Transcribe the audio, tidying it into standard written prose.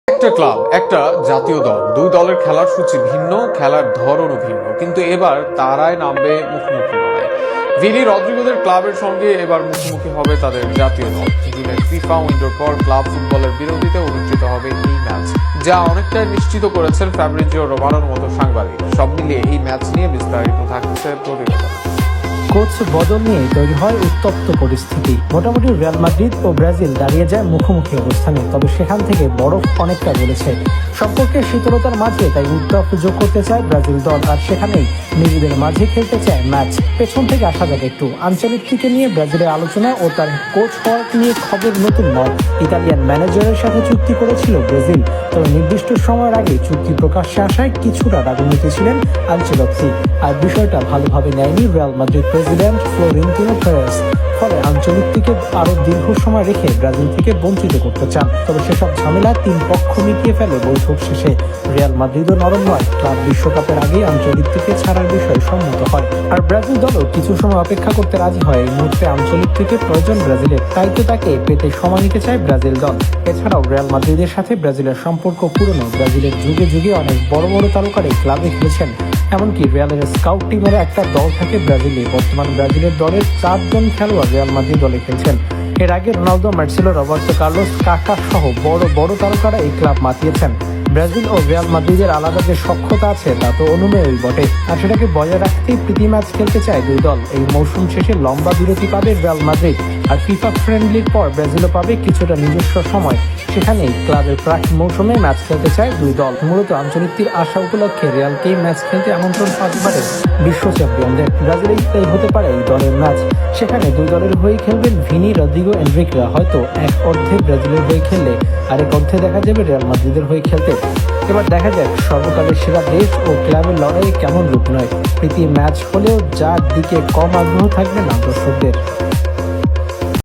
একটা ক্লাব, একটা জাতীয় দল, দুই দলের খেলার সূচি ভিন্ন, খেলার ধরনও ভিন্ন, কিন্তু এবার তারাই নামবে মুখোমুখি লড়াই। ভিনি রদ্রিগোদের ক্লাবের সঙ্গে এবার মুখোমুখি হবে তাদের জাতীয় দল। জুনের ফিফা উইন্ডোর পর ক্লাব ফুটবলের বিরোধিতা অনুষ্ঠিত হবে এই ম্যাচ, যা অনেকটা নিশ্চিত করেছেন ফ্যাব্রিজিও রোমানোর মতো সাংবাদিক। সব মিলিয়ে এই ম্যাচ নিয়ে বিস্তারিত থাকছে প্রতিবেদন। কোচ বদল নিয়ে তৈরি হয় উত্তপ্ত পরিস্থিতি। মোটামুটি রিয়াল মাদ্রিদ ও ব্রাজিল দাঁড়িয়ে যায় মুখোমুখি অবস্থানে, তবে সেখান থেকে বরফ অনেকটা গলেছে। সম্পর্কে শীতলতার মাঝে তাই উত্তাপ যোগ করতে চায় ব্রাজিল দল, আর সেখানেই নিজেদের মাঝে খেলতে চায় ম্যাচ। পেছন থেকে আসা যাক একটু আঞ্চলিকটিকে নিয়ে ব্রাজিলের আলোচনা ও তার কোচ হওয়ার নিয়ে খবর নতুন নয়। ইতালিয়ান ম্যানেজারের সাথে চুক্তি করেছিল ব্রাজিল, তবে নির্দিষ্ট সময়ের আগে চুক্তি প্রকাশ্যে আসায় কিছুটা রাজনীতি ছিলেন আনচেলত্তি, আর বিষয়টা ভালোভাবে নেয়নি Real Madrid president Florentino Perez. ফলে আঞ্চলিকটিকে আরো দীর্ঘ সময় রেখে ব্রাজিল থেকে বঞ্চিত করতে চান, তবে সেসব ঝামেলা তিন পক্ষ মিটিয়ে ফেলে বৈঠক শেষে। রিয়াল মাদ্রিদও নরম নয়, ক্লাব বিশ্বকাপের আগেই আঞ্চলিকটিকে ছাড়ার বিষয়ে সম্মত হয়, আর ব্রাজিল দলও কিছু সময় অপেক্ষা করতে রাজি হয়। এই মুহূর্তে আঞ্চলিকটিকে প্রয়োজন ব্রাজিলের, তাই তো তাকে পেতে সময় নিতে চায় ব্রাজিল দল। এছাড়াও রিয়াল মাদ্রিদের সাথে ব্রাজিলের সম্পর্ক পুরনো। ব্রাজিলের যুগে যুগে অনেক বড় বড় তারকারা ক্লাবে খেলেছেন, এমনকি রিয়ালের স্কাউট টিমের একটা দল থাকে ব্রাজিলে। বর্তমান ব্রাজিলের দলের 4 জন খেলোয়াড় রিয়াল মাদ্রিদ দলে খেলছেন। এর আগে রোনালদো, মার্সেলো, রবার্তো কার্লোস, কাকা সহ বড় বড় তারকারা এই ক্লাব মাতিয়েছেন। ব্রাজিল ও রিয়াল মাদ্রিদের আলাদা যে সখ্যতা আছে তা তো অনুমেয়ই বটে, আর সেটাকে বজায় রাখতেই প্রীতি ম্যাচ খেলতে চায় দুই দল। এই মৌসুম শেষে লম্বা বিরতি পাবে রিয়াল মাদ্রিদ, আর ফিফা ফ্রেন্ডলির পর ব্রাজিলও পাবে কিছুটা নিজস্ব সময়। সেখানেই ক্লাবের প্রাক মৌসুমে ম্যাচ খেলতে চায় দুই দল। মূলত আঞ্চলিকটির আশা উপলক্ষে রিয়ালকেই ম্যাচ খেলতে আমন্ত্রণ পাওয়া পারে বিশ্ব চ্যাম্পিয়নদের। ব্রাজিলেই তাই হতে পারে এই দলের ম্যাচ। সেখানে দুই দলের হয়ে খেলবেন ভিনি, রদ্রিগো, এনরিকরা। হয়তো এক অর্ধে ব্রাজিলের হয়ে খেললে আরেক অর্ধে দেখা যাবে রিয়াল মাদ্রিদের হয়ে খেলতে। এবার দেখা যাক সর্বকালের সেরা দেশ ও ক্লাবের লড়াইয়ে কেমন রূপ নেয়। প্রীতি ম্যাচ হলেও যার দিকে কম আগ্রহ থাকবে না দর্শকদের।